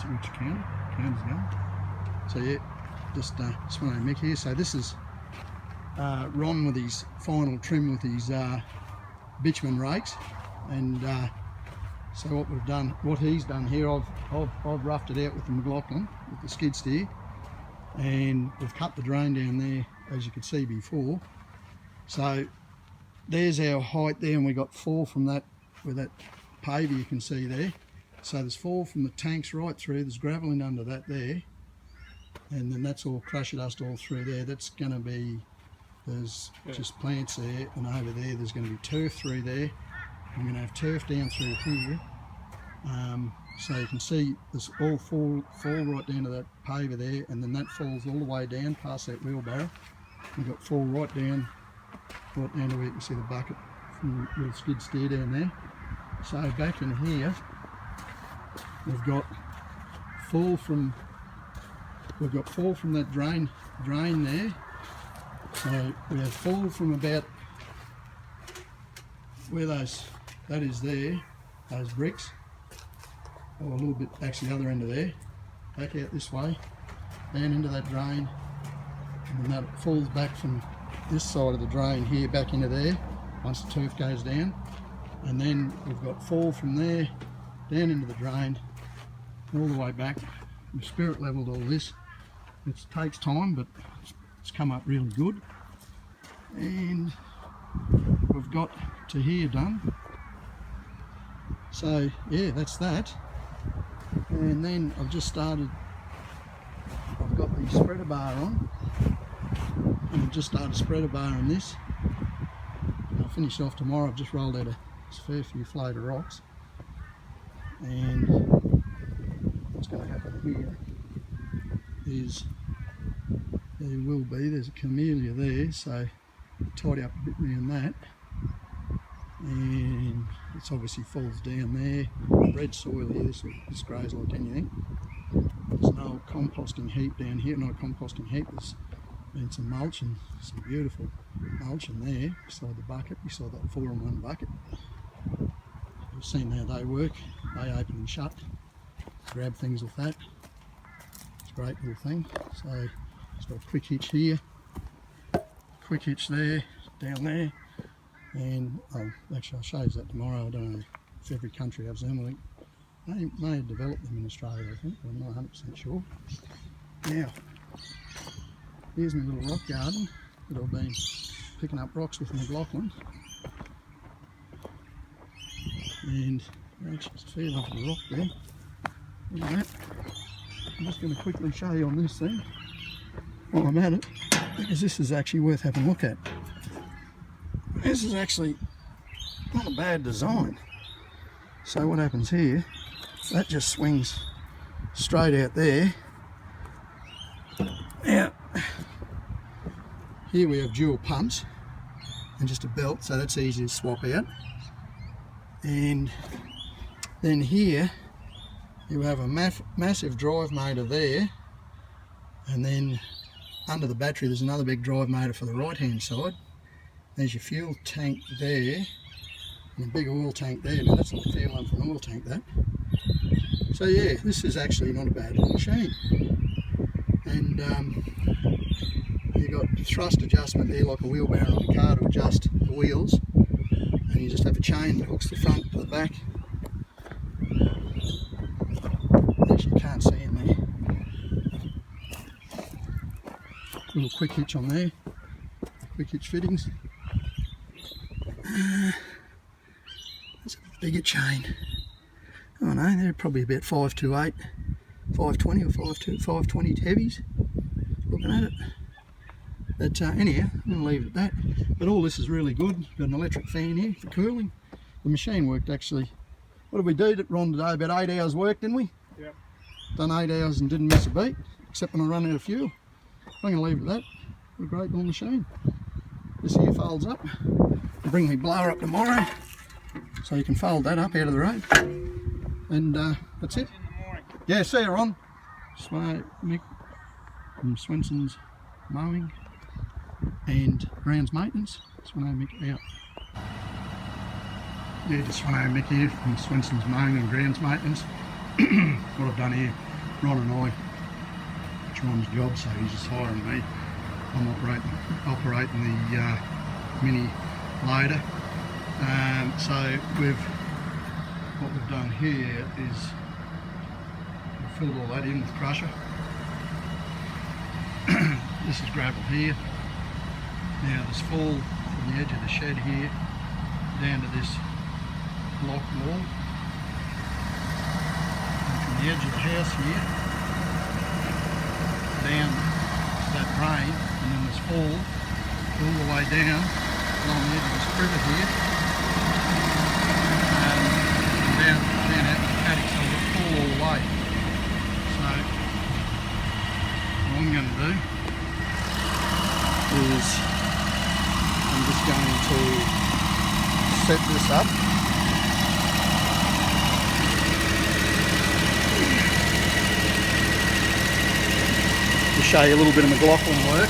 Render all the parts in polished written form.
which counter's going. So yeah, just Sveno Mick here. So this is Ron with his final trim with his bitumen rakes, and so what he's done here, I've roughed it out with the McLaughlin with the skid steer, and we've cut the drain down there as you could see before. So there's our height there, and we got 4 from that, with that paver you can see there. So there's 4 from the tanks right through, there's gravel in under that there, and then that's all crusher dust all through there. That's going to be, there's just plants there, and over there there's going to be turf through there. I'm going to have turf down through here, so you can see this all fall right down to that paver there, and then that falls all the way down past that wheelbarrow. We've got fall right down to where you can see the bucket from the little skid steer down there. So back in here we've got fall from that drain there. So we have fall from about where that is there, those bricks, or a little bit actually the other end of there, back out this way, down into that drain, and then that falls back from this side of the drain here back into there once the turf goes down. And then we've got fall from there down into the drain all the way back. We've spirit levelled all this. It takes time, but it's come up really good. And we've got to here done. So yeah, that's that. And then I've got the spreader bar on, and I've just started spreader bar on this. I'll finish off tomorrow. I've just rolled out a fair few float of rocks, and what's going to happen here is there's a camellia there, so tidy up a bit around that, and it's obviously falls down there. Red soil here, this grows like anything. There's an old composting heap down here, not a composting heap, there's been some mulch, and some beautiful mulch in there beside the bucket, beside that 4-in-1 bucket. You've seen how they work, they open and shut, grab things with that. It's a great little thing. So it's got a quick hitch here, quick hitch there, down there, and actually I'll show you that tomorrow. I don't know if every country has them. I think they may have developed them in Australia, I think, but I'm not 100% sure. Now, here's my little rock garden that I've been picking up rocks with McLaughlin, and actually just feel off the rock there. Look at that. I'm just going to quickly show you on this thing while I'm at it, because this is actually worth having a look at. This is actually not a bad design. So what happens here, that just swings straight out there. Now, here we have dual pumps and just a belt, so that's easy to swap out. And then here you have a massive drive motor there, and then under the battery there's another big drive motor for the right hand side. There's your fuel tank there, and a big oil tank there. Now that's not a fair one for an oil tank, that. So yeah, this is actually not a bad little machine. And you've got thrust adjustment there, like a wheelbarrow on a car, to adjust the wheels, and you just have a chain that hooks the front to the back. Actually you can't see in there. Little quick hitch on there, quick hitch fittings. That's a bigger chain. Oh no, they're probably about 528, 520 or 520 heavies, looking at it. But anyhow, I'm going to leave it at that. But all this is really good. Got an electric fan here for cooling. The machine worked actually, what did we do, Ron, today? About 8 hours work, didn't we? Yep. Done 8 hours and didn't miss a beat, except when I run out of fuel. I'm going to leave it at that. What a great little machine. This here folds up. I'll bring my blower up tomorrow, so you can fold that up out of the road. And that's it. Yeah, see you, Ron. Mick from Svenson's Mowing and grounds maintenance. Sveno Mick out. Yeah, just Sveno Mick here from Svenson's Mowing and grounds maintenance. What I've done here, Ron and I, it's Ron's job, so he's just hiring me. I'm operating the mini loader. So what we've done here is we've filled all that in with crusher. This is gravel here. Now there's fall from the edge of the shed here down to this block wall, and from the edge of the house here down to that drain, and then there's fall all the way down along the edge of this river here, and down out the paddock, so we'll fall all the way. So what I'm going to do is I'm just going to set this up. To show you a little bit of McLaughlin work.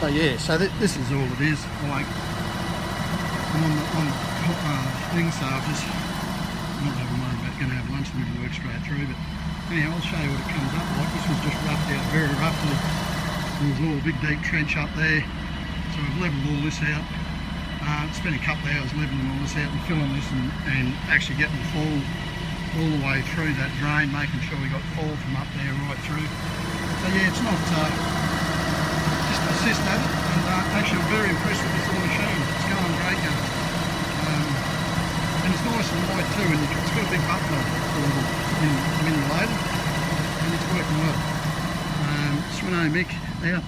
So yeah, so this is all it is. Like I'm on the thing, so I've just not even worried about going to have lunch and we can work straight through. But anyhow, I'll show you what it comes up like. This was just roughed out very roughly. There was all a big deep trench up there, so I've levelled all this out. Spent a couple of hours levelling all this out and filling this and actually getting the fall all the way through that drain, making sure we got fall from up there right through. So yeah, it's not just assist at it, and actually I'm very impressed with this little machine. It's going great now. And it's nice and light too, and it's got a big button on it for a little mini loader, and it's working well. Sveno, Mick, out.